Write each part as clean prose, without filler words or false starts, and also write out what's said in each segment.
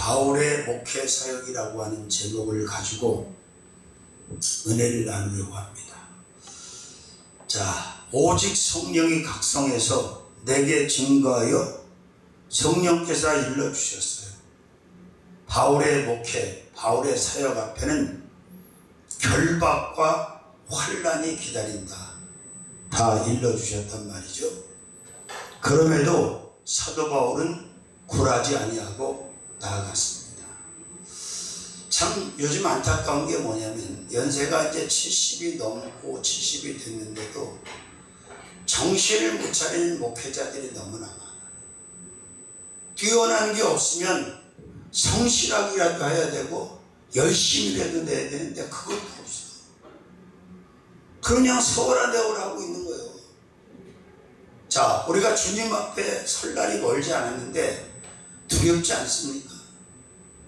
바울의 목회 사역이라고 하는 제목을 가지고 은혜를 나누려고 합니다. 자, 오직 성령이 각성해서 내게 증거하여 성령께서 일러주셨어요. 바울의 목회, 바울의 사역 앞에는 결박과 환난이 기다린다. 다 일러주셨단 말이죠. 그럼에도 사도 바울은 굴하지 아니하고 나아갔습니다. 참 요즘 안타까운 게 뭐냐면 연세가 이제 70이 넘고 70이 됐는데도 정신을 못 차리는 목회자들이 너무나 많아요. 뛰어난 게 없으면 성실하기라도 해야 되고 열심히라도 내야 되는데 그것도 없어요. 그냥 서울아대오를 하고 있는 거예요. 자, 우리가 주님 앞에 설 날이 멀지 않았는데 두렵지 않습니까?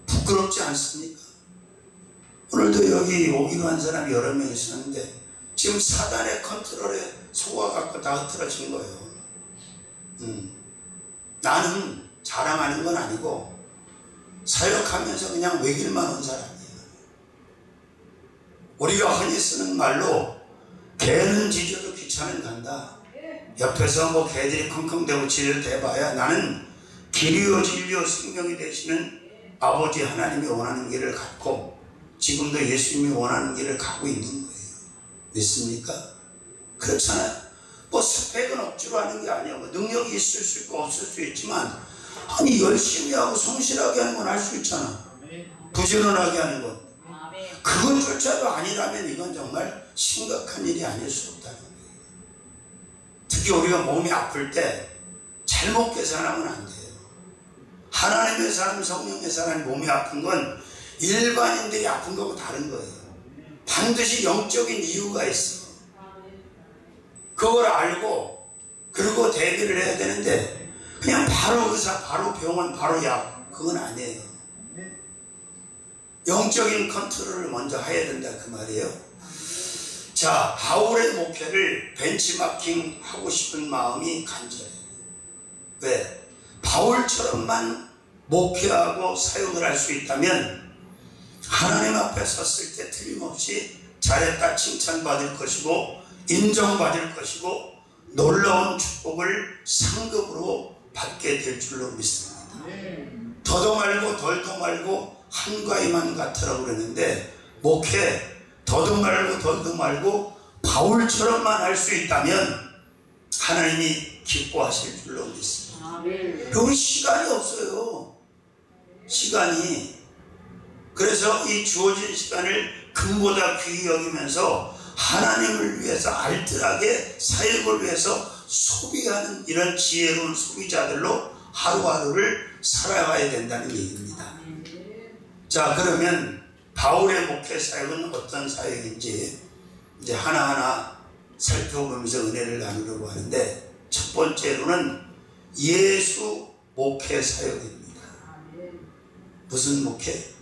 부끄럽지 않습니까? 오늘도 여기 오기로 한 사람이 여러 명 있었는데 지금 사단의 컨트롤에 속아갖고 다 흐트러진 거예요. 나는 자랑하는 건 아니고 사역하면서 그냥 외길만 온 사람이에요. 우리가 흔히 쓰는 말로 개는 짖어도 귀찮은 간다. 옆에서 뭐 개들이 컹컹대고 짖어도 대봐야 나는 길이요 진리요 생명이 되시는 아버지 하나님이 원하는 길을 갖고 지금도 예수님이 원하는 길을 가고 있는 거예요. 믿습니까? 그렇잖아요. 뭐 스펙은 억지로 하는 게 아니야. 뭐 능력이 있을 수 있고 없을 수 있지만 아니 열심히 하고 성실하게 하는 건 할 수 있잖아. 부지런하게 하는 건. 그것조차도 아니라면 이건 정말 심각한 일이 아닐 수 없다는 거예요. 특히 우리가 몸이 아플 때 잘못 계산하면 안 돼요. 하나님의 사람, 성령의 사람이 몸이 아픈 건 일반인들이 아픈 거하고 다른 거예요. 반드시 영적인 이유가 있어. 그걸 알고 그리고 대비를 해야 되는데 그냥 바로 의사, 바로 병원, 바로 약 그건 아니에요. 영적인 컨트롤을 먼저 해야 된다 그 말이에요. 자, 바울의 목회를 벤치마킹 하고 싶은 마음이 간절해요. 왜? 바울처럼만 목회하고 사역을 할 수 있다면 하나님 앞에 섰을 때 틀림없이 잘했다 칭찬받을 것이고 인정받을 것이고 놀라운 축복을 상급으로 받게 될 줄로 믿습니다. 더도 말고 덜도 말고 한가위만 같으라고 그랬는데 목회 더도 말고 덜도 말고 바울처럼만 할 수 있다면 하나님이 기뻐하실 줄로 믿습니다. 여기 시간이 없어요. 시간이. 그래서 이 주어진 시간을 금보다 귀히 여기면서 하나님을 위해서 알뜰하게 사역을 위해서 소비하는 이런 지혜로운 소비자들로 하루하루를 살아가야 된다는 얘기입니다. 자, 그러면 바울의 목회 사역은 어떤 사역인지 이제 하나하나 살펴보면서 은혜를 나누려고 하는데 첫 번째로는 예수 목회 사역입니다. 무슨 목회?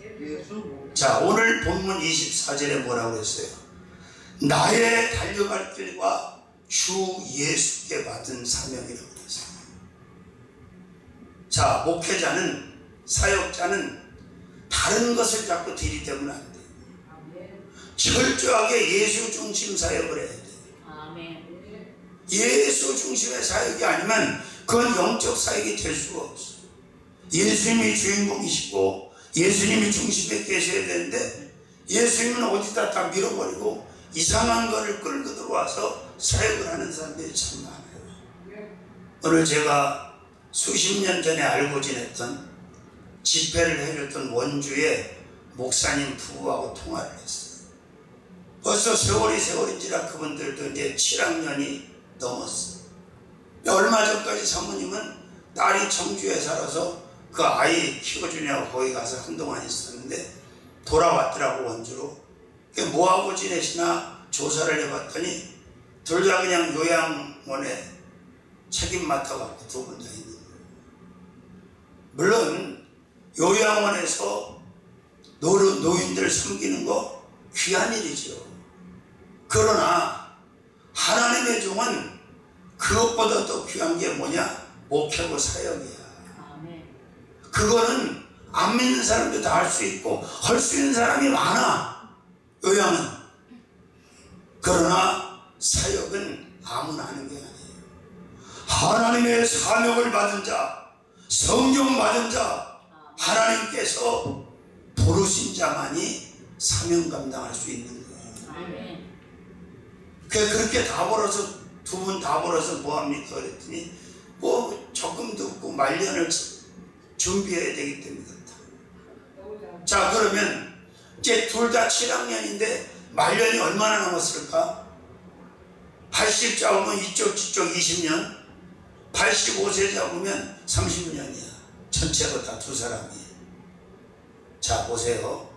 자, 오늘 본문 24절에 뭐라고 했어요? 나의 달려갈 길과 주 예수께 받은 사명이라고 했어요. 자, 목회자는, 사역자는 다른 것을 자꾸 들이대면 안 돼요. 철저하게 예수 중심 사역을 해야 돼요. 예수 중심의 사역이 아니면 그건 영적 사역이 될 수가 없어요. 예수님이 주인공이시고 예수님이 중심에 계셔야 되는데 예수님은 어디다 다 밀어버리고 이상한 거를 끌고 들어와서 사역을 하는 사람들이 참 많아요. 오늘 제가 수십 년 전에 알고 지냈던 집회를 해줬던 원주의 목사님 부부하고 통화를 했어요. 벌써 세월인지라 그분들도 이제 7학년이 넘었어요. 얼마 전까지 사모님은 딸이 청주에 살아서 그 아이 키워주냐고 거기 가서 한동안 있었는데 돌아왔더라고, 원주로. 뭐하고 지내시나 조사를 해봤더니 둘 다 그냥 요양원에 책임 맡아갖고 두 분 다 있는 거예요. 물론 요양원에서 노인들 섬기는 거 귀한 일이죠. 그러나 하나님의 종은 그것보다 더 귀한 게 뭐냐? 목회고 사역이야. 그거는 안 믿는 사람도 다 할 수 있고 할 수 있는 사람이 많아. 요양은. 그러나 사역은 아무나 하는 게 아니에요. 하나님의 사명을 받은 자, 성령 받은 자, 하나님께서 부르신 자만이 사명 감당할 수 있는 거예요. 그렇게 다 벌어서 두 분 다 벌어서 뭐합니까? 그랬더니 뭐 적금도 없고 말년을 준비해야 되기 때문에 그렇다. 자, 그러면 이제 둘 다 7학년인데 말년이 얼마나 남았을까? 80 잡으면 이쪽 저쪽 20년, 85세 잡으면 30년이야. 전체로 다 두 사람이. 자, 보세요.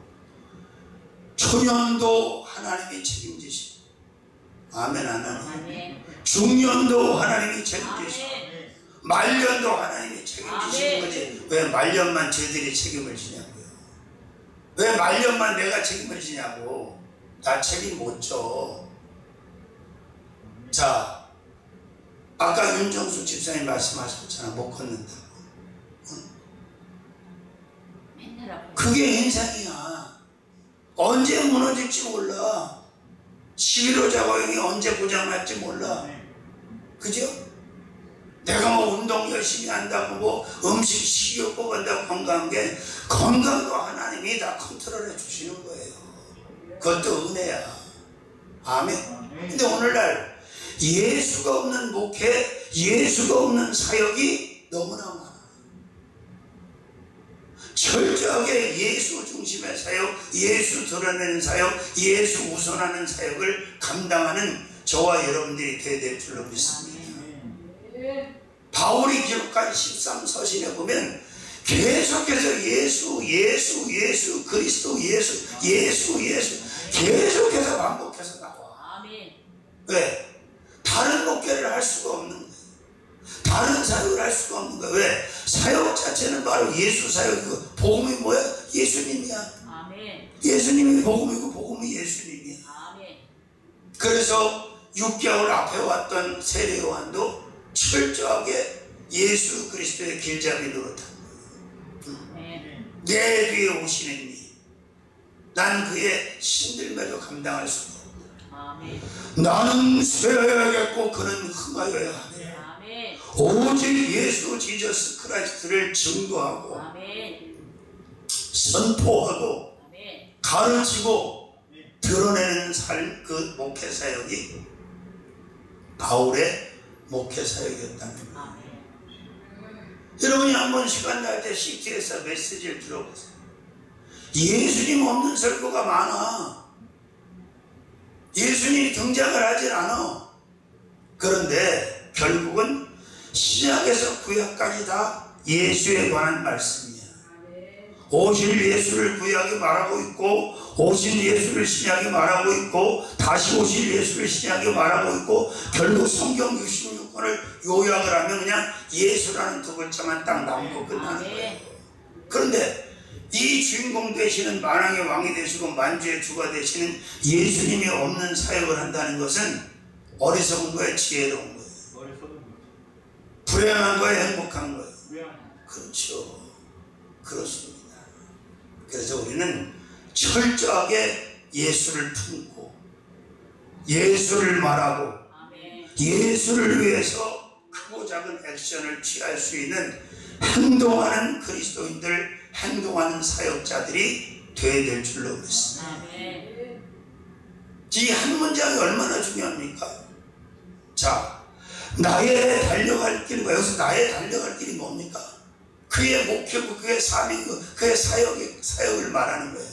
초년도 하나님이 책임지시고, 아멘 안 하네. 중년도 하나님이 책임지시고, 말년도 하나님이 책임지시는 거지. 왜 말년만 저들이 책임을 지냐고요. 왜 말년만 내가 책임을 지냐고. 나 책임 못 져. 자, 아까 윤정수 집사님 말씀하셨잖아. 못 걷는다고. 그게 인생이야. 언제 무너질지 몰라. 11호 자가용이 언제 고장날지 몰라. 그죠? 내가 뭐 운동 열심히 한다고 뭐 음식 식욕 뽑은다고 건강한 게, 건강도 하나님이 다 컨트롤해 주시는 거예요. 그것도 은혜야. 아멘. 근데 오늘날 예수가 없는 목회, 예수가 없는 사역이 너무나 많아. 철저하게 예수 중심의 사역, 예수 드러내는 사역, 예수 우선하는 사역을 감당하는 저와 여러분들이 되어야 될 줄로 믿습니다. 바울이 기록한 13서신에 보면 계속해서 예수, 그리스도 예수 계속해서 반복해서 나와. 왜? 다른 목회를 할 수가 없는 거예요. 다른 사역을 할 수가 없는 거예요. 왜? 사역 자체는 바로 예수 사역이고, 복음이 뭐야? 예수님이야. 아멘. 예수님이 복음이고 복음이 예수님이야. 아멘. 그래서 6개월 앞에 왔던 세례 요한도 철저하게 예수 그리스도의 길잡이 노릇한 거예요. 내 뒤에 오시는 이, 난 그의 신들매도 감당할 수가 없다. 아멘. 나는 쇠어야겠고 그는 흥하여야 하네. 아멘. 오직 예수 지저스 크라이스트를 증거하고, 아멘, 선포하고, 아멘, 가르치고, 아멘, 드러내는 삶, 그 목회 사역이 바울의 목회 사역이었다는 거예요. 여러분이 한번 시간 날 때 CT에서 메시지를 들어보세요. 예수님 없는 설교가 많아. 예수님이 등장을 하질 않아. 그런데 결국은 신약에서 구약까지 다 예수에 관한 말씀이야. 오실 예수를 구약이 말하고 있고, 오신 예수를 신약이 말하고 있고, 다시 오실 예수를 신약이 말하고 있고, 결국 성경 66권을 요약을 하면 그냥 예수라는 두 글자만 딱 남고 끝나는 거예요. 그런데 이 주인공 되시는 만왕의 왕이 되시고 만주의 주가 되시는 예수님이 없는 사역을 한다는 것은 어리석은 거예요, 지혜로운 거예요? 불행한 거예요, 행복한 거예요? 그렇죠. 그렇습니다. 그래서 우리는 철저하게 예수를 품고, 예수를 말하고, 예수를 위해서 크고 작은 액션을 취할 수 있는 행동하는 그리스도인들, 행동하는 사역자들이 되어야 될 줄로 믿습니다. 이 한 문장이 얼마나 중요합니까? 자, 나의 달려갈 길과, 여기서 나의 달려갈 길이 뭡니까? 그의 목표고 그의 사명이고 그의 사역을 말하는 거예요.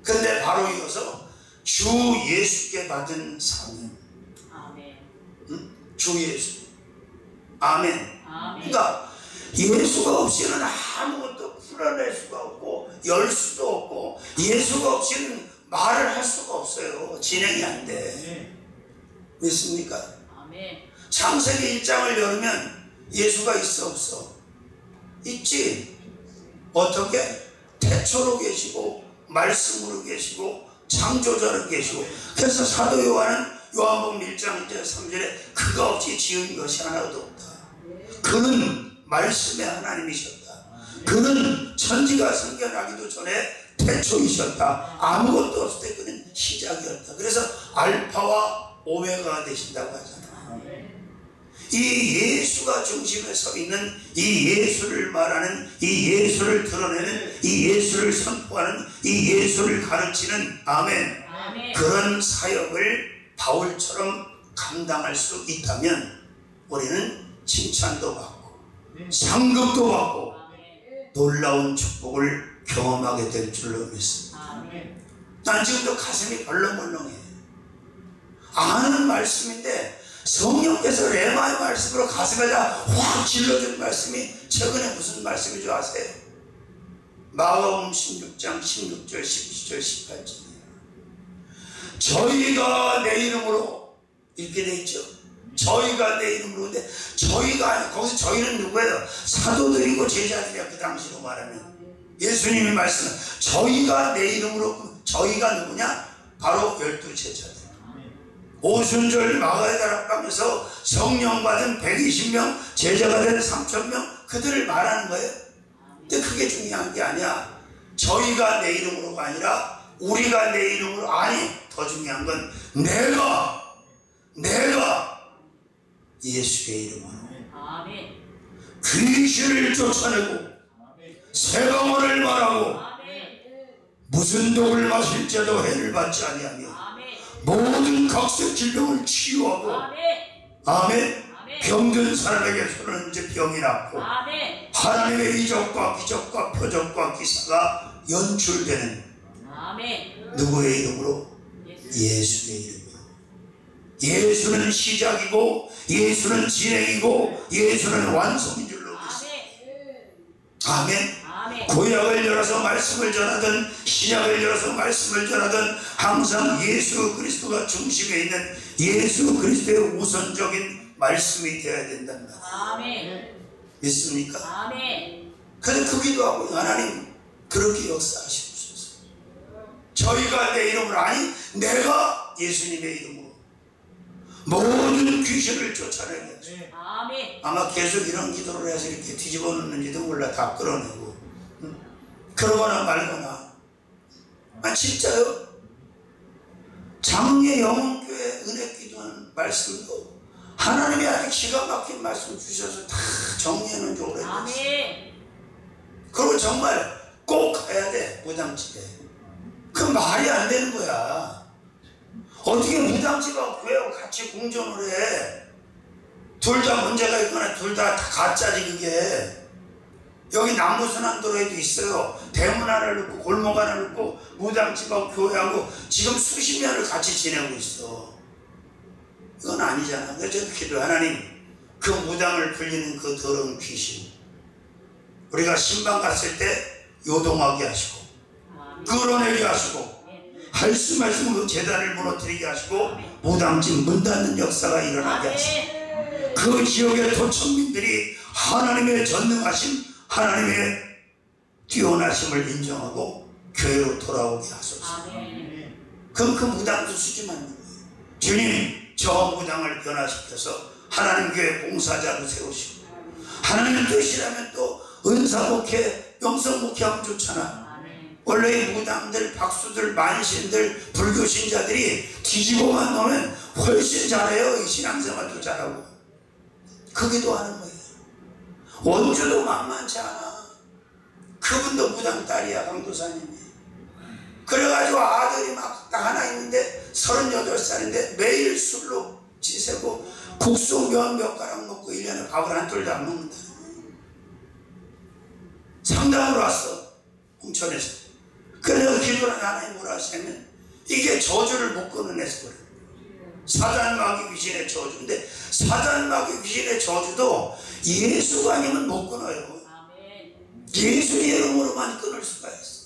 그런데 바로 이어서 주 예수께 받은 사명. 아멘. 응? 주 예수. 아멘. 아멘. 그러니까 예수가 없이는 아무것도 풀어낼 수가 없고 열 수도 없고, 예수가 없이는 말을 할 수가 없어요. 진행이 안 돼. 믿습니까? 아멘. 창세기 1장을 열면 예수가 있어 없어? 있지. 어떻게? 태초로 계시고 말씀으로 계시고 창조자로 계시고. 그래서 사도 요한은 요한복음 1장 3절에 그가 없이 지은 것이 하나도 없다. 그는 말씀의 하나님이셨다. 그는 천지가 생겨나기도 전에 태초이셨다. 아무것도 없을 때 그는 시작이었다. 그래서 알파와 오메가가 되신다고 하잖아. 이 예수가 중심에 서 있는 이 예수를 말하는, 이 예수를 드러내는, 이 예수를 선포하는, 이 예수를 가르치는, 아멘, 그런 사역을 바울처럼 감당할 수 있다면 우리는 칭찬도 받고 상급도 받고 놀라운 축복을 경험하게 될 줄로 믿습니다. 난 지금도 가슴이 벌렁벌렁해. 아는 말씀인데 성령께서 레마의 말씀으로 가슴에다 확 질러준 말씀이 최근에 무슨 말씀인 줄 아세요? 마가복음 16장 16절 17절 18절이에요. 저희가 내 이름으로, 이렇게 돼 있죠. 저희가 내 이름으로. 근데 저희가 아니, 거기서 저희는 누구예요? 사도들이고 제자들이야. 그 당시로 말하면 예수님이 말씀은 저희가 내 이름으로. 저희가 누구냐? 바로 12 제자들. 오순절 마가의 다락방에서 성령 받은 120명, 제자가 된 3,000명, 그들을 말하는 거예요. 근데 그게 중요한 게 아니야. 저희가 내 이름으로가 아니라 우리가 내 이름으로. 아니, 더 중요한 건 내가 예수의 이름으로 귀신을 쫓아내고 세방언을 말하고 무슨 독을 마실 자도 해를 받지 아니하며 모든 각색 질병을 치유하고, 아멘, 병든 사람에게 손을 얹어 병이 낫고 하나님의 이적과 기적과 표적과 기사가 연출되는, 누구의 이름으로? 예수의 이름으로. 예수는 시작이고 예수는 진행이고 예수는 완성인 줄로 믿습니다. 아멘. 구약을 열어서 말씀을 전하든 신약을 열어서 말씀을 전하든 항상 예수 그리스도가 중심에 있는 예수 그리스도의 우선적인 말씀이 되어야 된단 말이에요. 믿습니까? 그래서 그 기도하고, 하나님 그렇게 역사하시옵소서. 저희가 내 이름으로, 아니 내가 예수님의 이름으로 모든 귀신을 쫓아내게 하시오. 아마 계속 이런 기도를 해서 이렇게 뒤집어 놓는지도 몰라. 다 끌어내고 그러거나 말거나. 아 진짜요? 장례 영혼교회 은혜 기도하는 말씀도 하나님이 아주 기가 막힌 말씀 주셔서 다 정리해 놓은 지 오래됐어요. 그리고 정말 꼭 가야 돼. 무당집에. 그 말이 안 되는 거야. 어떻게 무당집하고 교회하고 같이 공존을 해? 둘 다 문제가 있거나 둘 다 가짜지 그게. 여기 남부순환도로에도 있어요. 대문 하나 넣고 골목 하나 넣고 무당집하고 교회하고 지금 수십 년을 같이 지내고 있어. 이건 아니잖아. 그래서 저도 기도, 하나님 그 무당을 불리는 그 더러운 귀신 우리가 신방 갔을 때 요동하게 하시고 끌어내게 하시고 할 수 말씀으로 재단을 무너뜨리게 하시고 무당집 문 닫는 역사가 일어나게 하시고 그 지역의 도청민들이 하나님의 전능하심, 하나님의 뛰어나심을 인정하고 교회로 돌아오게 하소서. 그럼 그 무당도 수지만 거예요. 주님, 저 무당을 변화시켜서 하나님 교회 봉사자로 세우시고, 하나님 뜻이라면 또 은사목회, 영성목회하면 좋잖아. 원래 이 무당들, 박수들, 만신들, 불교신자들이 뒤집어만 놓으면 훨씬 잘해요. 이 신앙생활도 잘하고. 그 기도하는 거예요. 원주도 만만치 않아. 그분도 무당 딸이야, 강도사님이. 그래가지고 아들이 막 딱 하나 있는데 38살인데 매일 술로 지새고 국수 몇 가락 먹고 1년에 밥을 한 톨도 안 먹는다. 상담으로 왔어, 홍천에서. 그래서 기도를 하나님 뭐라 하시냐면 이게 저주를 못 끊어내서 그래. 사단마귀 귀신의 저주인데 사단마귀 귀신의 저주도 예수가 아니면 못 끊어요. 예수의 이름으로만 끊을 수가 있어.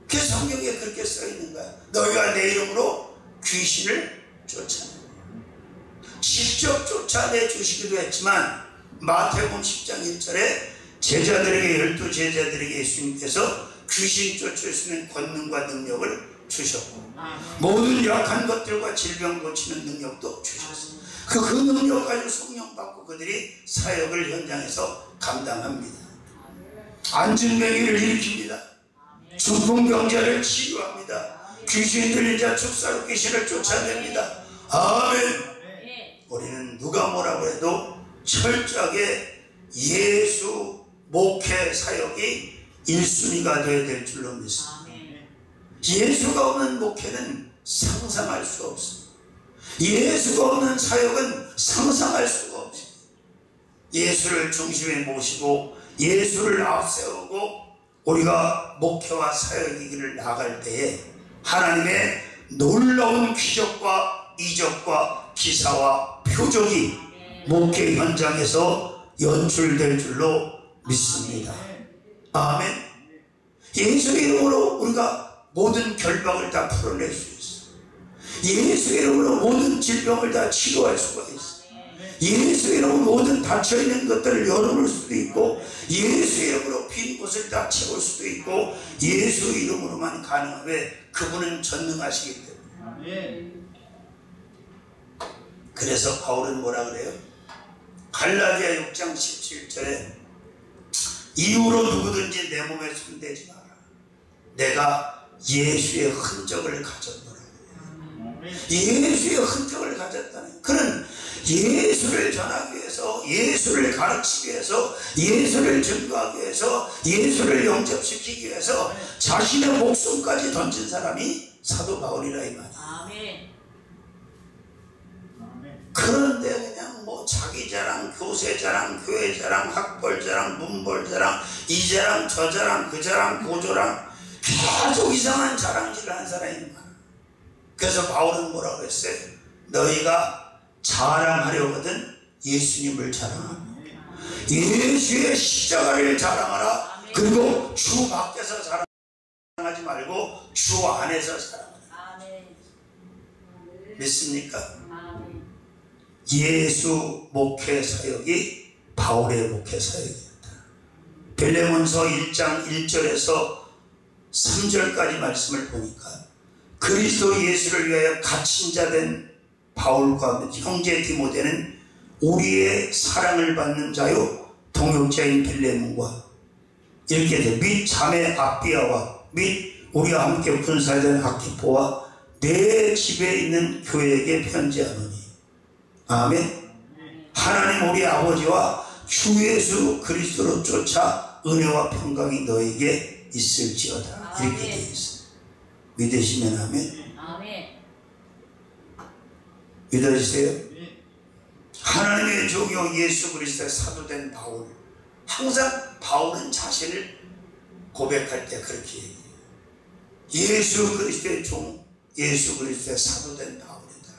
그 성경에 그렇게 써 있는 거야. 너희가 내 이름으로 귀신을 쫓아내. 직접 쫓아내 주시기도 했지만 마태복음 10장 1절에 제자들에게 12 제자들에게 예수님께서 귀신 쫓을 수 있는 권능과 능력을 주셨고 모든 약한 것들과 질병 고치는 능력도 주셨어요. 그 능력 가지고 성령 받고 그들이 사역을 현장에서 감당합니다. 안진뱅이를 일으킵니다. 중풍병자를 치유합니다. 귀신 들린 자 축사로 귀신을 쫓아냅니다. 아멘. 우리는 누가 뭐라고 해도 철저하게 예수 목회 사역이 1순위가 되어야 될 줄로 믿습니다. 예수가 없는 목회는 상상할 수 없습니다. 예수가 없는 사역은 상상할 수가 없습니다. 예수를 중심에 모시고 예수를 앞세우고 우리가 목회와 사역의 길을 나갈 때에 하나님의 놀라운 기적과 이적과 기사와 표적이 목회 현장에서 연출될 줄로 믿습니다. 아멘. 예수 이름으로 우리가 모든 결박을 다 풀어낼 수 있어요. 예수 이름으로 모든 질병을 다 치료할 수가 있어요. 예수 이름으로 모든 닫혀있는 것들을 열어놓을 수도 있고, 예수 이름으로 빈 곳을 다 채울 수도 있고, 예수 이름으로만 가능하게 그분은 전능하시기 때문에. 그래서 바울은 뭐라 그래요? 갈라디아 6장 17절에 이후로 누구든지 내 몸에 손대지 마라. 내가 예수의 흔적을 가졌노라. 예수의 흔적을 가졌다는, 그는 예수를 전하기 위해서, 예수를 가르치기 위해서, 예수를 증거하기 위해서, 예수를 영접시키기 위해서 자신의 목숨까지 던진 사람이 사도 바울이라 이 말이에요. 그런데 그냥 뭐 자기 자랑, 교세 자랑, 교회 자랑, 학벌 자랑, 문벌 자랑, 이 자랑, 저 자랑, 그 자랑, 그 자랑, 계속 이상한 자랑질을 한 사람이 많아. 그래서 바울은 뭐라고 했어요? 너희가 자랑하려거든 예수님을 자랑하라. 예수의 십자가를 자랑하라. 그리고 주 밖에서 자랑하지 말고 주 안에서 자랑하라. 믿습니까? 예수 목회 사역이 바울의 목회 사역이었다. 빌레몬서 1장 1절에서 3절까지 말씀을 보니까 그리스도 예수를 위하여 갇힌 자 된 바울과 형제 디모데는 우리의 사랑을 받는 자요 동역자인 빌레몬과 이렇게 돼 및 자매 아비아와 및 우리와 함께 군사된 아키포와 내 집에 있는 교회에게 편지하노니. 아멘. 하나님 우리 아버지와 주 예수 그리스도로 쫓아 은혜와 평강이 너에게 있을지어다. 이렇게 되어 있어요. 믿으시면 아멘. 믿어주세요. 하나님의 종이요 예수 그리스도의 사도된 바울, 항상 바울은 자신을 고백할 때 그렇게 얘기해요. 예수 그리스도의 종, 예수 그리스도의 사도된 바울이다.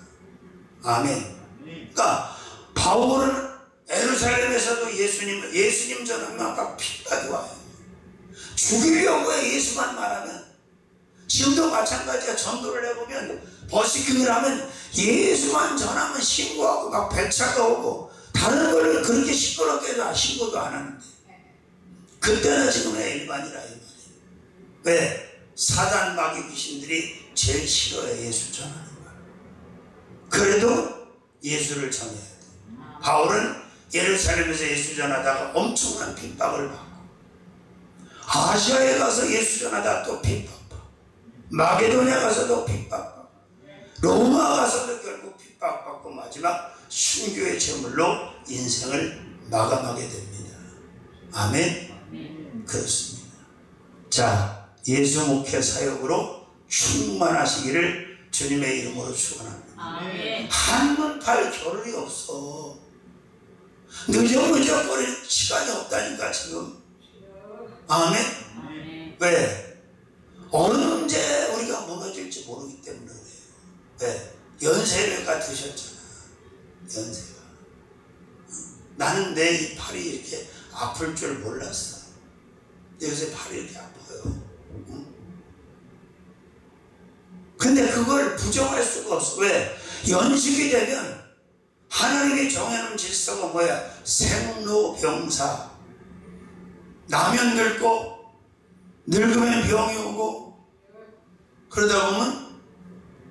아멘. 그러니까 바울은 예루살렘에서도 예수님 전하면 아까 핍박이 와요. 죽이려고 해. 예수만 말하면. 지금도 마찬가지야. 전도를 해보면 버시킹을 하면 예수만 전하면 신고하고 막 배차가 오고, 다른 걸 그렇게 시끄럽게 해도 신고도 안 하는데, 그때는 지금 일반이라 이 말이에요. 왜? 사단 마귀 귀신들이 제일 싫어해. 예수 전하는 걸. 그래도 예수를 전해야 돼. 바울은 예루살렘에서 예수 전하다가 엄청난 핍박을 받고, 아시아에 가서 예수 전하다가 또 핍박받고, 마게도냐 가서도 핍박받고, 로마 가서도 결국 핍박받고, 마지막 순교의 제물로 인생을 마감하게 됩니다. 아멘. 그렇습니다. 자, 예수 목회 사역으로 충만하시기를 주님의 이름으로 축원합니다. 한눈 팔 겨를이 없어. 늦어 버릴 시간이 없다니까 지금. 아멘. 왜? 언제 우리가 무너질지 모르기 때문에 그래요. 왜? 연세가 드셨잖아. 연세가. 나는 내 이 팔이 이렇게 아플 줄 몰랐어. 요새 팔이 이렇게 아파요. 근데 그걸 부정할 수가 없어. 왜? 연식이 되면 하나님이 정해놓은 질서가 뭐야? 생로병사. 나면 늙고, 늙으면 병이 오고, 그러다 보면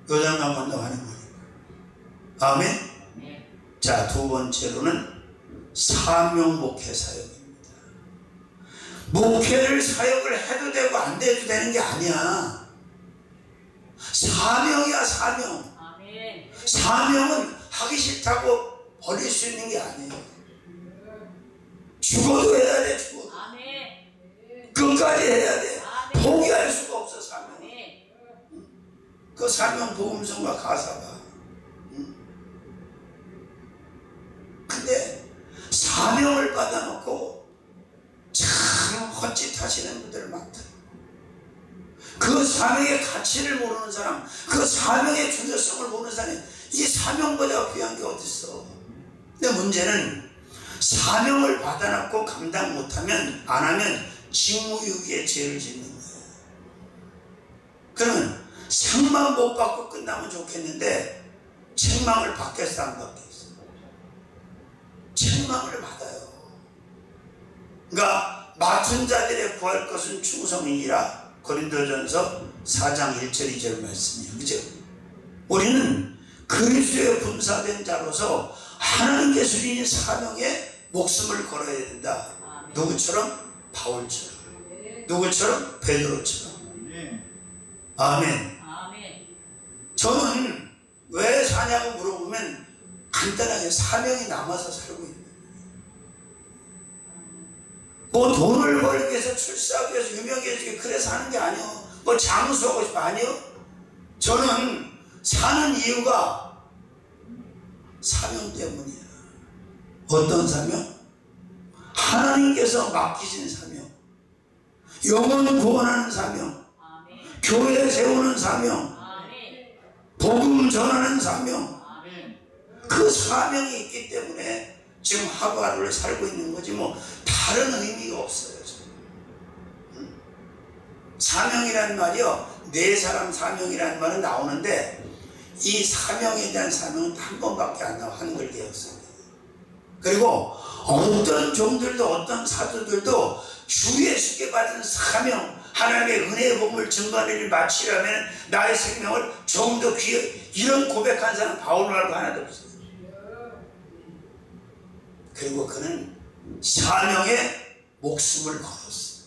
요단강건너가는 거니까. 아멘? 자, 두 번째로는 사명 목회 사역입니다. 목회를 사역을 해도 되고 안 돼도 되는 게 아니야. 사명이야, 사명. 사명은 하기 싫다고 버릴 수 있는 게 아니에요. 죽어도 해야 돼, 죽어도. 끝까지 해야 돼. 포기할 수가 없어, 사명. 그 사명 복음성과 가사가. 근데 사명을 받아놓고 참 헛짓하시는 분들 많다. 그 사명의 가치를 모르는 사람, 그 사명의 중요성을 모르는 사람이 이 사명보다 귀한 게 어딨어. 근데 문제는 사명을 받아놓고 감당 못하면, 안 하면 직무유기에 죄를 짓는 거예요. 그러면 상만 못 받고 끝나면 좋겠는데 책망을 받겠어, 안 받겠어? 책망을 받아요. 그러니까 맡은 자들의 구할 것은 충성이니라. 고린도전서 4장 1절 2절 말씀이에요. 그죠? 우리는 그리스도의 분사된 자로서 하나님께 주신 사명에 목숨을 걸어야 된다. 누구처럼? 바울처럼. 누구처럼? 베드로처럼. 아멘. 저는 왜 사냐고 물어보면 간단하게 사명이 남아서 살고 있는 거예요. 뭐 돈을 벌기 위해서, 출세하기 위해서, 유명해지기 그래서 하는 게 아니요. 뭐 장수하고 싶어, 아니요. 저는 사는 이유가 사명 때문이야. 어떤 사명? 하나님께서 맡기신 사명, 영혼 구원하는 사명, 교회 세우는 사명, 복음 전하는 사명. 그 사명이 있기 때문에 지금 하루하루를 살고 있는 거지 뭐 다른 의미가 없어요. 사명이라는 말이요, 네 사람 사명이라는 말은 나오는데 이 사명에 대한 사명은 한 번밖에 안 나와. 한글계였습니다. 그리고 어떤 종들도 어떤 사도들도 주 예수께 받은 사명, 하나님의 은혜의 복음을 증거하는 일을 마치려면 나의 생명을 조금 더 귀해, 이런 고백한 사람 바울 말고 하나도 없어요. 그리고 그는 사명에 목숨을 걸었어.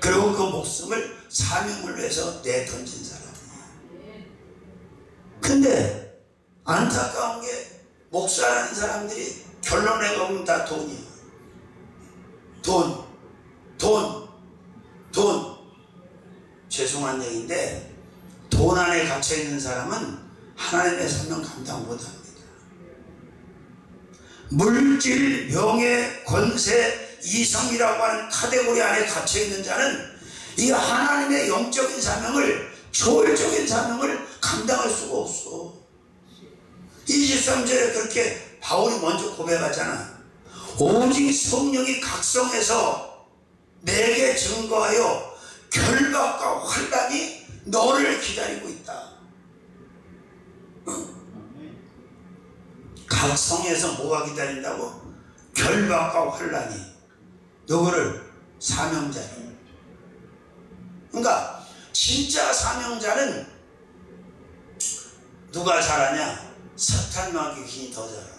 그리고 그 목숨을 사명을 위해서 내던진 사람이야. 근데 안타까운 게 목사라는 사람들이 결론에 가보면 다 돈이야. 돈. 죄송한 얘기인데 돈 안에 갇혀있는 사람은 하나님의 사명 감당 못합니다. 물질, 명예, 권세, 이성이라고 하는 카테고리 안에 갇혀있는 자는 이 하나님의 영적인 사명을, 초월적인 사명을 감당할 수가 없어. 23절에 그렇게 바울이 먼저 고백하잖아. 오직 성령이 각성해서 내게 증거하여 결박과 환난이 너를 기다리고 있다. 각성해서 뭐가 기다린다고? 결박과 환난이. 누구를? 사명자를. 그러니까 진짜 사명자는 누가 잘하냐? 사탄마귀 귀신이 더 잘하.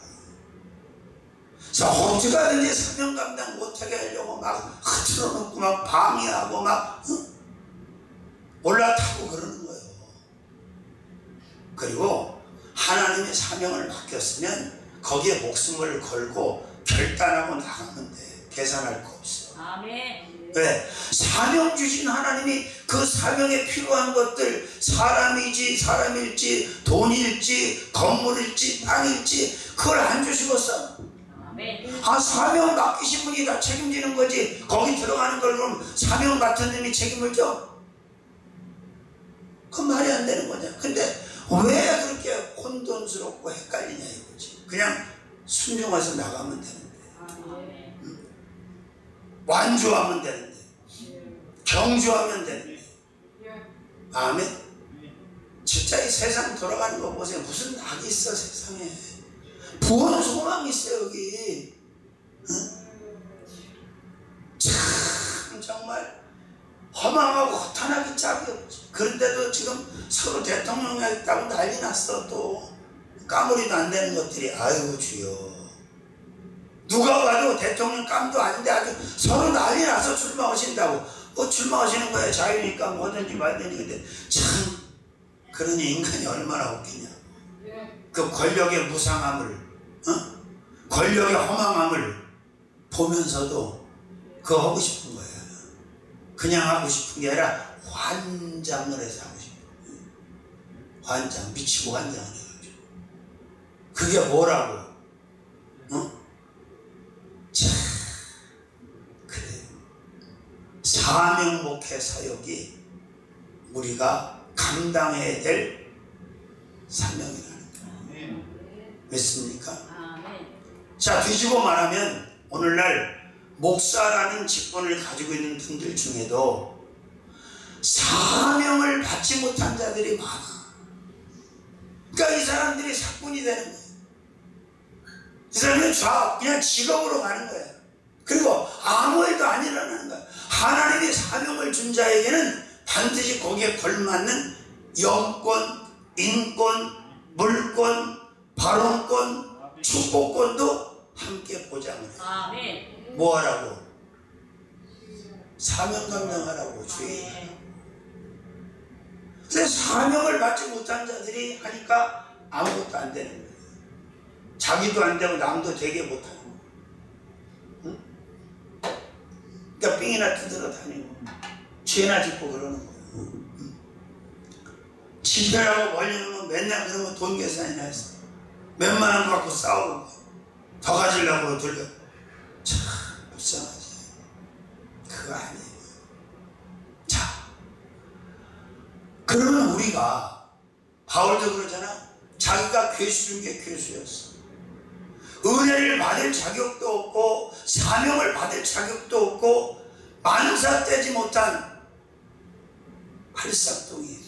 그래서 어찌가든지 사명 감당 못하게 하려고 막 흐트러 놓고 막 방해하고 막 올라타고 그러는 거예요. 그리고 하나님의 사명을 맡겼으면 거기에 목숨을 걸고 결단하고 나가면 돼. 계산할 거 없어. 아멘. 왜? 사명 주신 하나님이 그 사명에 필요한 것들, 사람일지 돈일지 건물일지 땅일지 그걸 안 주시겠어. 아멘. 아, 사명 맡기신 분이 다 책임지는 거지. 거기 들어가는 걸 그럼 사명 맡은 놈이 책임을 져? 그 말이 안 되는 거냐. 근데 왜 그렇게 혼돈스럽고 헷갈리냐 이거지. 그냥 순종해서 나가면 되는데, 완주하면 되는데, 경주하면 되는데. 아멘. 진짜 이 세상 돌아가는 거 보세요. 무슨 낙이 있어 세상에. 부원 소망이 있어 여기. 응? 참 정말 허망하고 허탄하기 짝이 없지. 그런데도 지금 서로 대통령이 있다고 난리 났어. 또 까무리도 안 되는 것들이. 아이고 주여. 누가 봐도 대통령 깜도 아닌데 아주 서로 난리 나서 출마하신다고. 출마하시는 거야. 자유니까 뭐든지 말든지. 근데 참 그러니 인간이 얼마나 웃기냐. 그 권력의 무상함을, 권력의 허망함을 보면서도 그거 하고 싶은 거야. 그냥 하고 싶은 게 아니라 환장을 해서 하고 싶어. 환장, 미치고 환장을 해가지고. 그게 뭐라고? 참 그래요. 사명 목회 사역이 우리가 감당해야 될 사명이라는 거예요. 믿습니까? 자, 뒤집어 말하면 오늘날 목사라는 직분을 가지고 있는 분들 중에도 사명을 받지 못한 자들이 많아. 그러니까 이 사람들이 사꾼이 되는 거예요. 이 사람은 그냥 직업으로 가는 거예요. 그리고 아무 일도 안 일어나는 거예요. 하나님이 사명을 준 자에게는 반드시 거기에 걸맞는 영권, 인권, 물권, 발언권, 축복권도 함께 보장을 해요. 뭐 하라고? 사명 감당하라고 주의. 그래서 사명을 받지 못한 자들이 하니까 아무것도 안 되는 거예요. 자기도 안 되고 남도 되게 못하는 거예요. 응? 그러니까 삥이나 뜯으러 다니고 죄나 짓고 그러는 거예요. 응? 집회라고 벌리면 맨날 그러면 돈 계산이나 해서 몇만 원 갖고 싸우고 더 가지려고 들려. 참 불쌍하지. 그거 아니에요. 자, 그러면 우리가 바울도 그러잖아. 자기가 괴수 중에 괴수였어. 은혜를 받을 자격도 없고 사명을 받을 자격도 없고 만사되지 못한 팔싹둥이.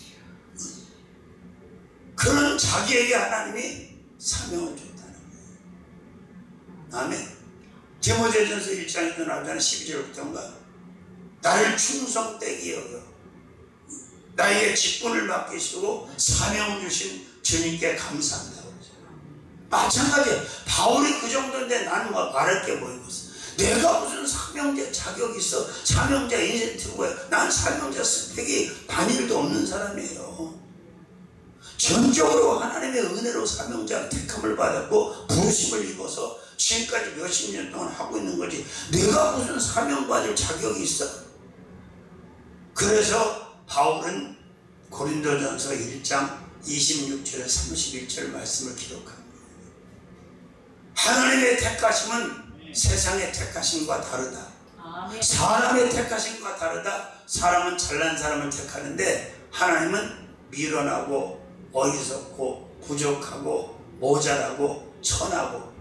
그런 자기에게 하나님이 사명을 줬다는 거예요. 아멘. 디모데전서 1장에도 나오잖아. 12절부터인가. 나를 충성되게 여겨 나에게 직분을 맡기시고 사명을 주신 주님께 감사합니다. 마찬가지야. 바울이 그 정도인데 나는 뭐 말할 게 뭐 있겠어. 내가 무슨 사명자 자격이 있어. 사명자 인센티브야. 난 사명자 스펙이 반일도 없는 사람이에요. 전적으로 하나님의 은혜로 사명자 택함을 받았고 부르심을 입어서 지금까지 몇십 년 동안 하고 있는 거지. 내가 무슨 사명받을 자격이 있어. 그래서 바울은 고린도전서 1장 26절에 31절 말씀을 기록합니다. 하나님의 택하심은 세상의 택하심과 다르다. 사람의 택하심과 다르다. 사람은 잘난 사람을 택하는데 하나님은 미련하고 어리석고 부족하고 모자라고 천하고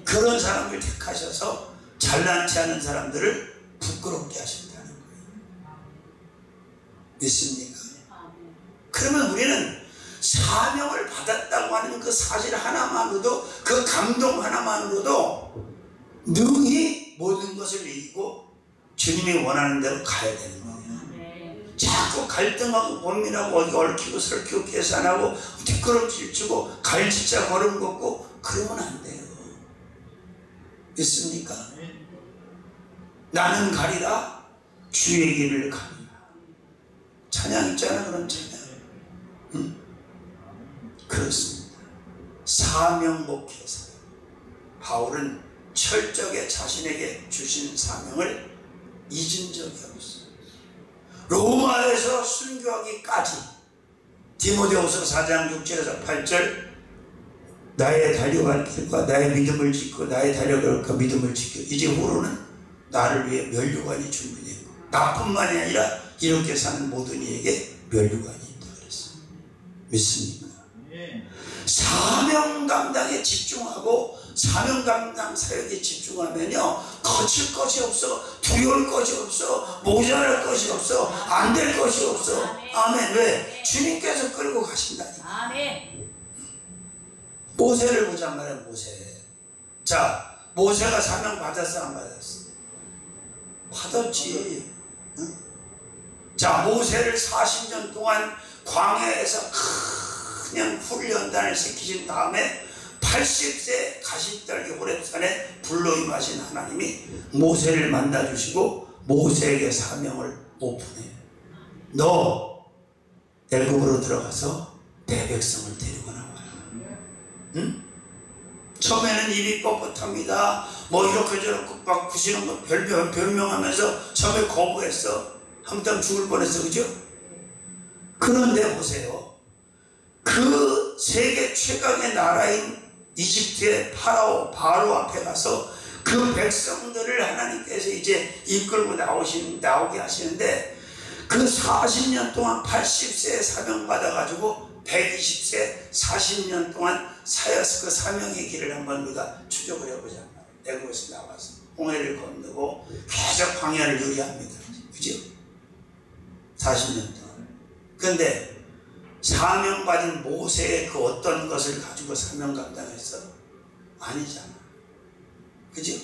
그런 사람을 택하셔서 잘난치 않은 사람들을 부끄럽게 하신다는 거예요. 믿습니까? 그러면 우리는 사명을 받았다고 하는 그 사실 하나만으로도, 그 감동 하나만으로도 능히 모든 것을 이기고 주님이 원하는 대로 가야 되는 거예요. 자꾸 갈등하고 고민하고 어디 얽히고 설키고 계산하고 뒷걸음질 치고 갈짓자 걸음 걷고 그러면 안 돼요. 믿습니까? 나는 가리라 주의 길을 가리라. 찬양 있잖아. 그런 찬양. 응? 그렇습니다. 사명 목회사. 바울은 철저하게 자신에게 주신 사명을 잊은 적이 없어요. 로마에서 순교하기까지 디모데후서 4장 6절에서 8절 나의 달려갈 길과 나의 믿음을 짓고 나의 달려갈 그 믿음을 지켜 이제 후로는 나를 위해 면류관이 준비되고 나뿐만이 아니라 이렇게 사는 모든 이에게 면류관이 있다 그랬어요. 믿습니까? 사명 감당에 집중하고 사명 감당 사역에 집중하면요 거칠 것이 없어. 두려울 것이 없어. 모자랄 것이 없어. 안 될 것이 없어. 아멘. 왜? 주님께서 끌고 가신다니까. 아멘. 모세를 보자 말이야. 모세. 자, 모세가 사명 받았어 안 받았어? 받았지. 응? 자, 모세를 40년 동안 광야에서 그냥 훈련단을 시키신 다음에 80세 가시떨기 호렙산에 불로 임하신 하나님이 모세를 만나주시고 모세에게 사명을 오픈해요. 너 애굽으로 들어가서 내 백성을 데리고 나와라. 응? 처음에는 입이 뻣뻣합니다. 뭐 이렇게 저렇게 막 부시는 거 변명하면서 처음에 거부했어. 한참 죽을 뻔했어. 그죠? 그런데 보세요. 그 세계 최강의 나라인 이집트의 바로 앞에 가서 그 백성들을 하나님께서 이제 이끌고 나오게 하시는데, 그 40년 동안 80세에 사명받아가지고 120세 40년 동안 사여서 그 사명의 길을 한번 우리가 추적을 해보자. 애굽에서 나와서 홍해를 건너고 계속 광야를 요리합니다. 그죠? 40년 동안. 그런데 사명받은 모세의 그 어떤 것을 가지고 사명 감당했어? 아니잖아. 그죠?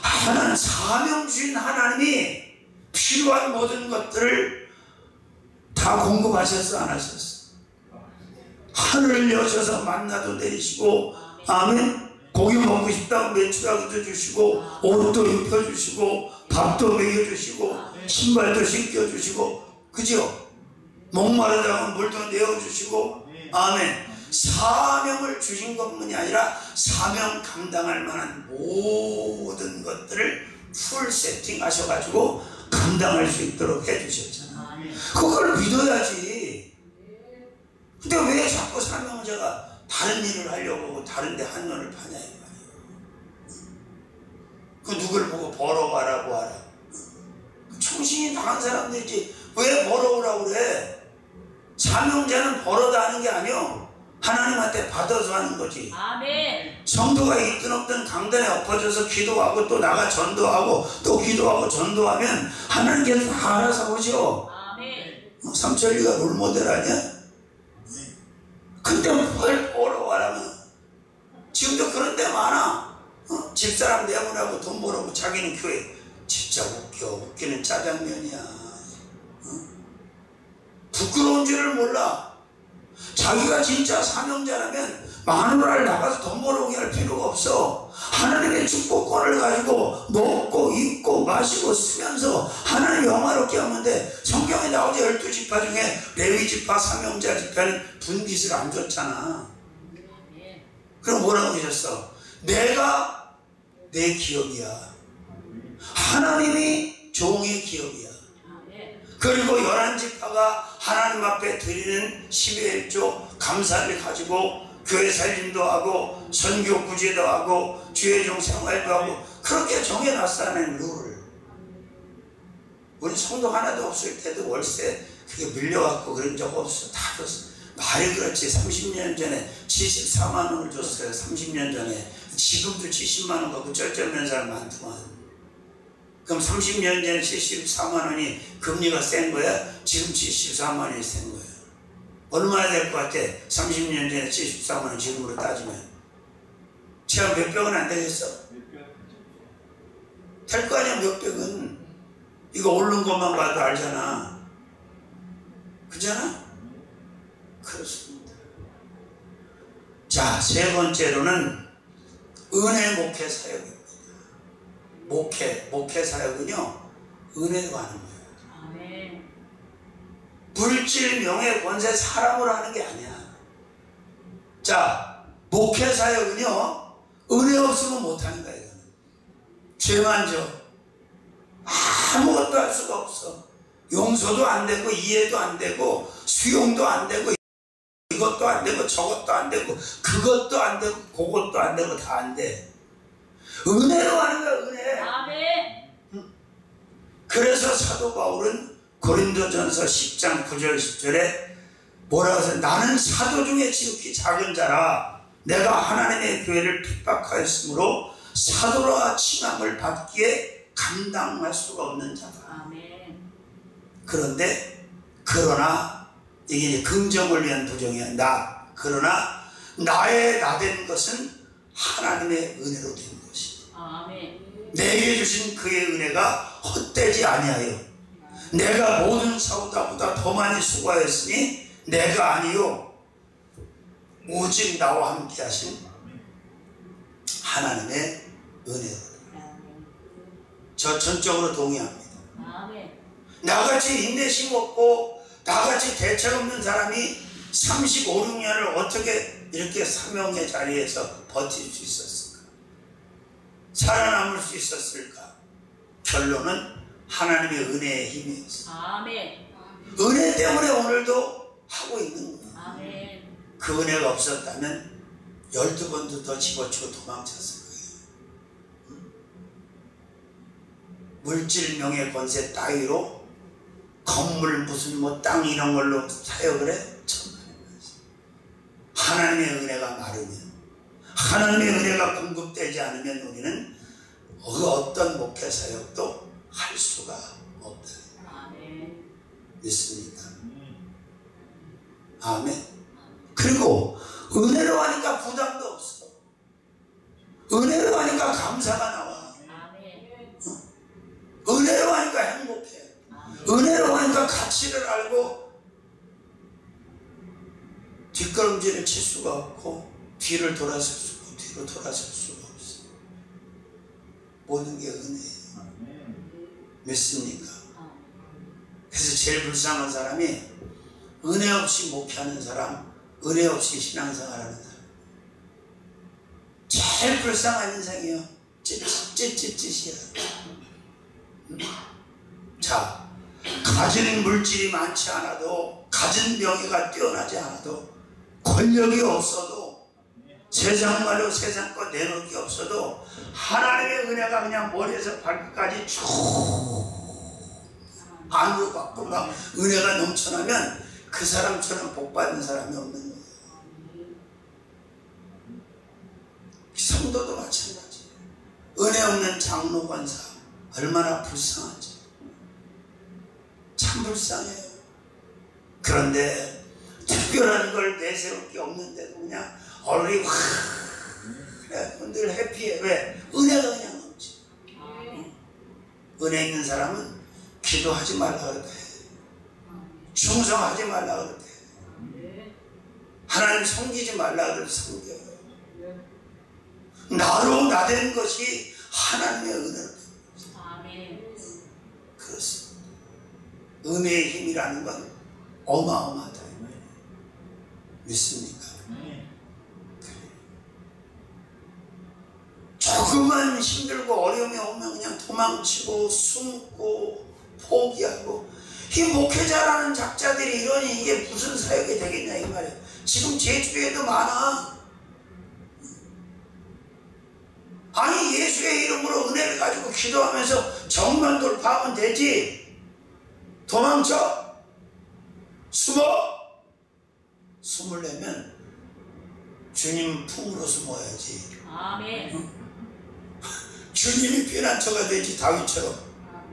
하나는 사명 주신 하나님이 필요한 모든 것들을 다 공급하셨어, 안 하셨어? 하늘을 여셔서 만나도 내리시고, 아멘. 고기 먹고 싶다고 메추라기도 주시고, 옷도 입혀주시고, 밥도 먹여주시고, 신발도 신겨주시고, 그죠? 목마르다면 물도 내어주시고, 아멘. 사명을 주신 것만이 아니라 사명 감당할 만한 모든 것들을 풀 세팅 하셔가지고 감당할 수 있도록 해주셨잖아. 그걸 믿어야지. 근데 왜 자꾸 사명자가 다른 일을 하려고 하고 다른 데 한눈을 파냐 이 말이에요. 그 누굴 보고 벌어가라고 하라. 청신이 당한 사람들이지 왜 벌어오라고 그래? 사명자는 벌어다 하는 게 아니요, 하나님한테 받아서 하는 거지. 아멘. 성도가 있든 없든 강단에 엎어져서 기도하고 또 나가 전도하고 또 기도하고 전도하면 하나님께서 다 알아서 오죠. 아멘. 삼천리가 롤모델 아니야? 근데 뭘 벌어와라면, 지금도 그런 데 많아. 집사람 내보내고 돈 벌어고 자기는 교회. 진짜 웃기는 짜장면이야. 부끄러운 줄을 몰라. 자기가 진짜 사명자라면 마누라를 나가서 돈 벌어오게 할 필요가 없어. 하나님의 축복권을 가지고 먹고 입고 마시고 쓰면서 하나님 영화롭게 하면 돼. 성경에 나오지 12지파 중에 레위지파 사명자 지파는 분깃을 안 줬잖아. 그럼 뭐라고 하셨어? 내가 내 기업이야. 하나님이 종의 기업이야. 그리고 11지파가 하나님 앞에 드리는 12회 1조 감사를 가지고 교회 살림도 하고 선교 구제도 하고 주의종 생활도 하고 그렇게 정해놨어. 하나님 룰을. 우리 성도 하나도 없을 때도 월세 그게 밀려갖고 그런 적 없어. 다 줬어. 말이 그렇지. 30년 전에 74만 원을 줬어요. 30년 전에. 지금도 70만 원 갖고 쩔쩔맨 사람 많더만. 그럼 30년 전에 74만 원이 금리가 센 거야? 지금 74만 원이 센 거야. 얼마나 될 것 같아? 30년 전에 74만 원 지금으로 따지면. 제가 몇백은 안 되겠어? 될 거 아니야, 몇백은. 이거 오른 것만 봐도 알잖아. 그잖아? 그렇습니다. 자, 세 번째로는 은혜 목회 사역입니다. 목회 사역은요, 은혜로 하는 거예요. 아멘. 물질, 명예, 권세, 사람으로 하는 게 아니야. 자, 목회 사역은요, 은혜 없으면 못하는 거야. 이거는 죄만 져. 아무것도 할 수가 없어. 용서도 안 되고 이해도 안 되고 수용도 안 되고 이것도 안 되고 저것도 안 되고 그것도 안 되고 그것도 안 되고 다 안 돼. 은혜로 하는 거야, 은혜. 아멘. 그래서 사도 바울은 고린도전서 10장 9절 10절에 뭐라고 해서 나는 사도 중에 지극히 작은 자라 내가 하나님의 교회를 핍박하였으므로 사도라 칭함을 받기에 감당할 수가 없는 자다. 아멘. 그러나 이게 이제 긍정을 위한 부정이야. 그러나 나의 나된 것은 하나님의 은혜로 된 것이다. 아멘. 내게 주신 그의 은혜가 헛되지 아니하여 내가 모든 사도보다 더 많이 수고하였으니 내가 아니요 오직 나와 함께 하신 하나님의 은혜로. 저 전적으로 동의합니다. 나같이 인내심 없고 나같이 대책 없는 사람이 35, 6년을 어떻게 이렇게 사명의 자리에서 버틸 수 있었을까? 살아남을 수 있었을까? 결론은 하나님의 은혜의 힘이었어요. 은혜 때문에 오늘도 하고 있는 거예요. 그 은혜가 없었다면 12번도 더 집어치고 도망쳤을 거예요. 물질, 명예, 권세 따위로 건물 무슨 뭐 땅 이런 걸로 사역을 해? 하나님의 은혜가 마르면, 하나님의 은혜가 공급되지 않으면 우리는 어떤 목회 사역도 할 수가 없다. 믿습니까? 아멘. 그리고 은혜로 하니까 부담도 없어. 은혜로 하니까 감사가 나와. 은혜로 하니까 행복해. 은혜로 하니까 가치를 알고 뒷걸음질을 칠 수가 없고 뒤로 돌아설 수가 없어. 모든 게 은혜예요. 믿습니까? 그래서 제일 불쌍한 사람이 은혜 없이 목회하는 사람, 은혜 없이 신앙생활하는 사람. 제일 불쌍한 인생이에요. 찌찌찌찌이야. 자, 가진 물질이 많지 않아도, 가진 명예가 뛰어나지 않아도, 권력이 없어도, 세상 말로 세상 거 내놓을 게 없어도 하나님의 은혜가 그냥 머리에서 발끝까지 쭉 안으로 받고 막 은혜가 넘쳐나면 그 사람처럼 복받는 사람이 없는 거예요. 성도도 마찬가지예요. 은혜 없는 장로 권사 얼마나 불쌍하지. 참 불쌍해요. 그런데 특별한 걸 내세울 게 없는데도 그냥 얼굴이 확 그래, 늘 해피해. 왜? 은혜가 그냥 넘치. 은혜 있는 사람은 기도하지 말라 그러대. 충성하지 말라 그러대. 하나님 섬기지 말라 그러대. 섬겨요. 나로 나된 것이 하나님의 은혜로. 그렇습니다. 은혜의 힘이라는 건 어마어마하다. 믿습니까? 조금만 힘들고 어려움이 오면 그냥 도망치고 숨고 포기하고, 이 목회자라는 작자들이 이러니 이게 무슨 사역이 되겠냐 이 말이에요. 지금 제 주위에도 많아. 아니 예수의 이름으로 은혜를 가지고 기도하면서 정만 돌파하면 되지. 도망쳐? 숨어? 숨으려면 주님 품으로 숨어야지. 아멘. 주님이 피난처가 되지. 다윗처럼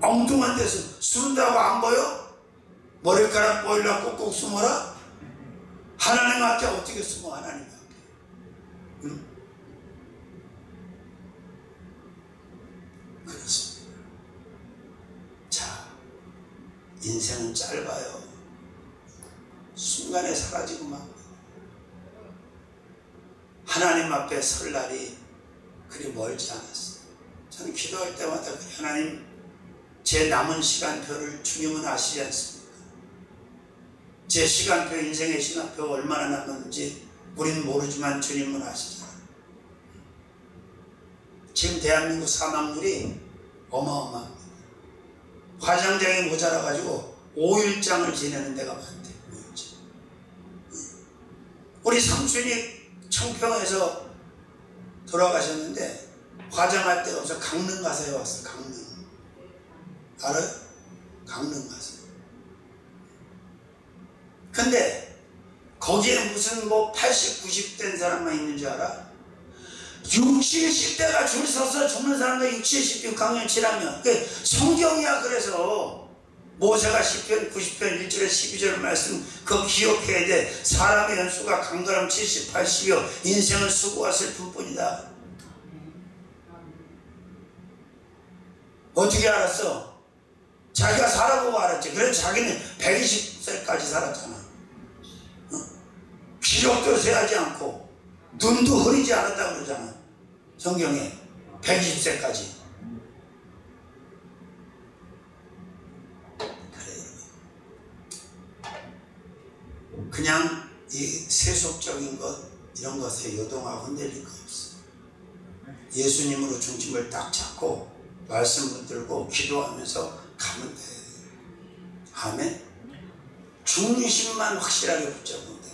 엉뚱한 데서 숨는다고 안 보여? 머리카락 보일라 꼭꼭 숨어라? 하나님 앞에 어떻게 숨어? 하나님 앞에. 응? 그렇습니다. 자, 인생은 짧아요. 순간에 사라지고 막. 하나님 앞에 설 날이 그리 멀지 않았어요. 저는 기도할 때마다 하나님, 제 남은 시간표를 주님은 아시지 않습니까? 제 시간표, 인생의 시간표가 얼마나 남았는지 우리는 모르지만 주님은 아시잖아요. 지금 대한민국 사망률이 어마어마합니다. 화장장이 모자라가지고 5일장을 지내는 데가 많대요. 5일장. 우리 삼촌이 청평에서 돌아가셨는데 화장할 데가 없어 강릉 가서 해왔어. 강릉 알아요? 강릉 가서. 근데 거기에 무슨 뭐 80, 90 된 사람만 있는 줄 알아? 60, 70대가 줄 서서 죽는 사람들 60, 70, 6학년 7학년. 그 성경이야. 그래서 모세가 10편, 90편 1절에 12절 말씀 그거 기억해야 돼. 사람의 연수가 강가람 70, 80이요 인생은 수고와 슬픔뿐이다. 어떻게 알았어? 자기가 살아보고 알았지. 그래서 자기는 120세까지 살았잖아. 기력도 세하지 않고 눈도 흐리지 않았다 그러잖아. 성경에 120세까지. 그래요. 그냥 이 세속적인 것 이런 것에 요동하고 흔들릴 거 없어. 예수님으로 중심을 딱 잡고 말씀 붙들고 기도하면서 가면 돼. 아멘. 중심만 확실하게 붙잡으면 돼.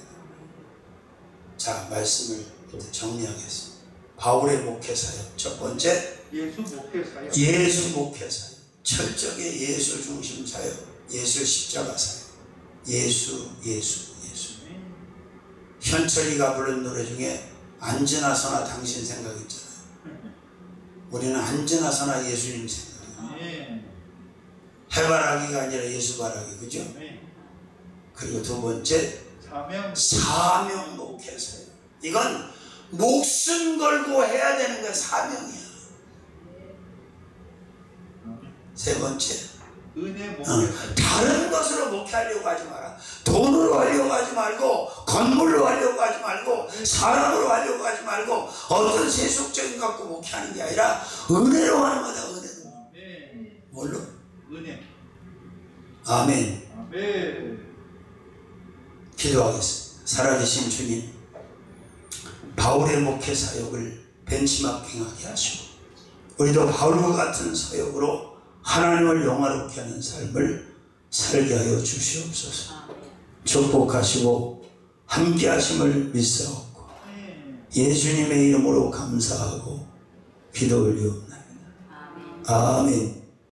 자, 말씀을 정리하겠습니다. 바울의 목회사역 첫 번째, 예수 목회사역. 철저하게 예수 중심 사역, 예수 십자가 사역. 예수. 현철이가 부른 노래 중에 앉으나 서나 당신 생각 있잖아요. 우리는 앉으나 서나 예수님 생각. 해바라기가 아니라 예수 바라기, 그죠? 그리고 두 번째, 사명 목회사역. 이건 목숨 걸고 해야 되는 게 사명이야. 세 번째, 다른 것으로 목회하려고 하지 마라. 돈으로 하려고 하지 말고, 건물로 하려고 하지 말고, 사람으로 하려고 하지 말고, 어떤 세속적인 것 갖고 목회하는 게 아니라 은혜로 하는 거다. 은혜로. 뭘로? 은혜. 아멘. 기도하겠습니다. 살아계신 주님, 바울의 목회 사역을 벤치마킹하게 하시고 우리도 바울과 같은 사역으로 하나님을 영화롭게 하는 삶을 살게 하여 주시옵소서. 축복하시고 함께 하심을 믿사옵고 예수님의 이름으로 감사하고 기도 올리옵나이다. 아멘.